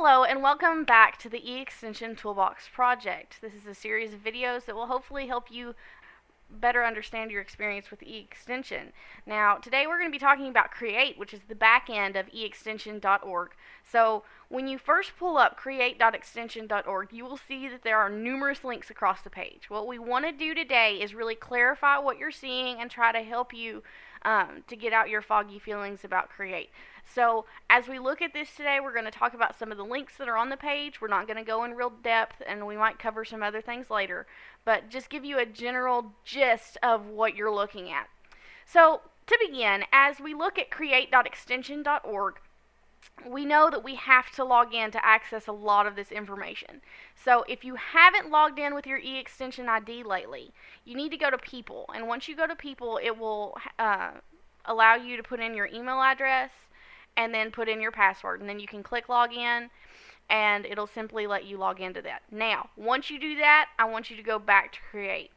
Hello and welcome back to the eXtension Toolbox Project. This is a series of videos that will hopefully help you better understand your experience with eXtension. Now, today we're going to be talking about Create, which is the back end of eXtension.org. So, when you first pull up create.extension.org, you will see that there are numerous links across the page. What we want to do today is really clarify what you're seeing and try to help you to get out your foggy feelings about Create. So, as we look at this today, we're going to talk about some of the links that are on the page. We're not going to go in real depth, and we might cover some other things later, but just give you a general gist of what you're looking at. So, to begin, as we look at create.extension.org, we know that we have to log in to access a lot of this information. So if you haven't logged in with your eXtension ID lately, you need to go to People. And once you go to People, it will allow you to put in your email address and then put in your password. And then you can click Log In, and it'll simply let you log into that. Now, once you do that, I want you to go back to Create.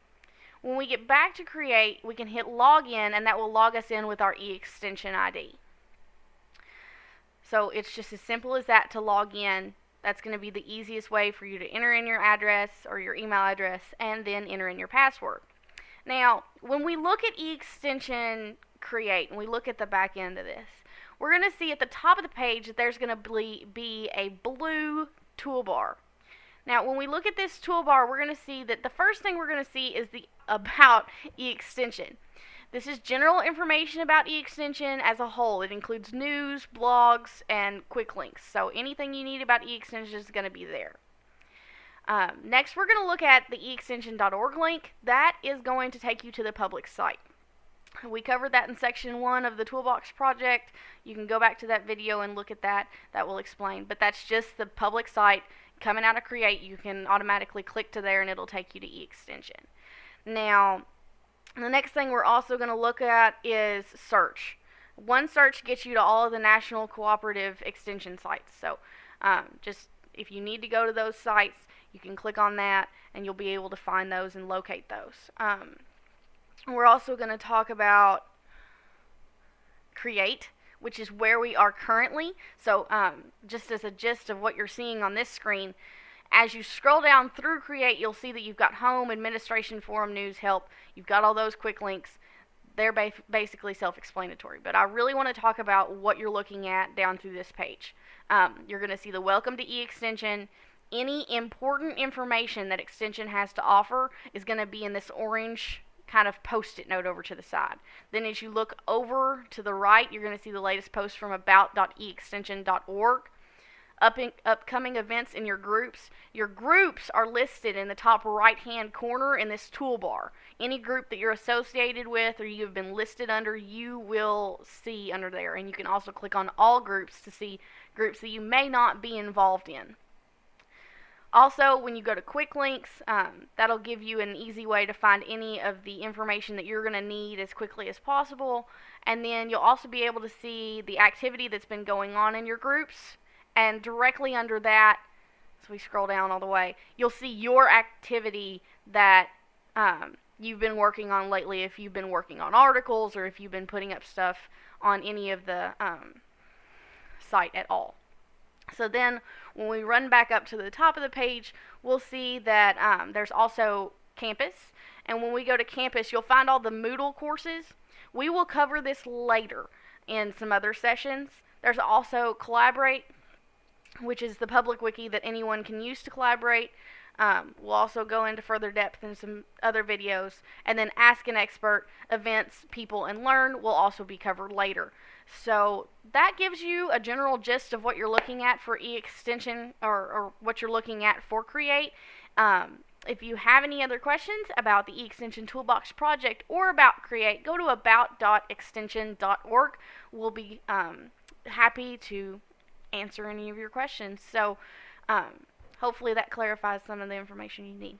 When we get back to Create, we can hit Log In, and that will log us in with our eXtension ID. So it's just as simple as that to log in. That's going to be the easiest way for you to enter in your address or your email address and then enter in your password. Now, when we look at eXtension Create and we look at the back end of this, we're going to see at the top of the page that there's going to be a blue toolbar. Now, when we look at this toolbar, we're going to see that the first thing we're going to see is the About eXtension. This is general information about eXtension as a whole. It includes news, blogs, and quick links. So anything you need about eXtension is going to be there. Next, we're going to look at the eXtension.org link. That is going to take you to the public site. We covered that in section 1 of the Toolbox Project. You can go back to that video and look at that. That will explain. But that's just the public site coming out of Create. You can automatically click to there and it'll take you to eXtension. Now, the next thing we're also going to look at is search. One search gets you to all of the national cooperative extension sites. So just if you need to go to those sites, you can click on that and you'll be able to find those and locate those. We're also going to talk about Create, which is where we are currently. So just as a gist of what you're seeing on this screen, as you scroll down through Create, you'll see that you've got Home, Administration, Forum, News, Help. You've got all those quick links. They're basically self-explanatory. But I really want to talk about what you're looking at down through this page. You're going to see the Welcome to eXtension. Any important information that Extension has to offer is going to be in this orange kind of post-it note over to the side. Then as you look over to the right, you're going to see the latest post from about.eXtension.org. Upcoming events in your groups. Your groups are listed in the top right hand corner in this toolbar. Any group that you're associated with or you have been listed under, you will see under there. And you can also click on all groups to see groups that you may not be involved in. Also, when you go to quick links, that'll give you an easy way to find any of the information that you're going to need as quickly as possible. And then you'll also be able to see the activity that's been going on in your groups. And directly under that, so we scroll down all the way, you'll see your activity that you've been working on lately, if you've been working on articles or if you've been putting up stuff on any of the site at all. So then when we run back up to the top of the page, we'll see that there's also Campus. And when we go to Campus, you'll find all the Moodle courses. We will cover this later in some other sessions. There's also Collaborate, which is the public wiki that anyone can use to collaborate. We'll also go into further depth in some other videos. And then Ask an Expert, Events, People, and Learn will also be covered later. So that gives you a general gist of what you're looking at for eXtension or what you're looking at for Create. If you have any other questions about the eXtension Toolbox Project or about Create, go to about.extension.org. We'll be happy to answer any of your questions. So hopefully that clarifies some of the information you need.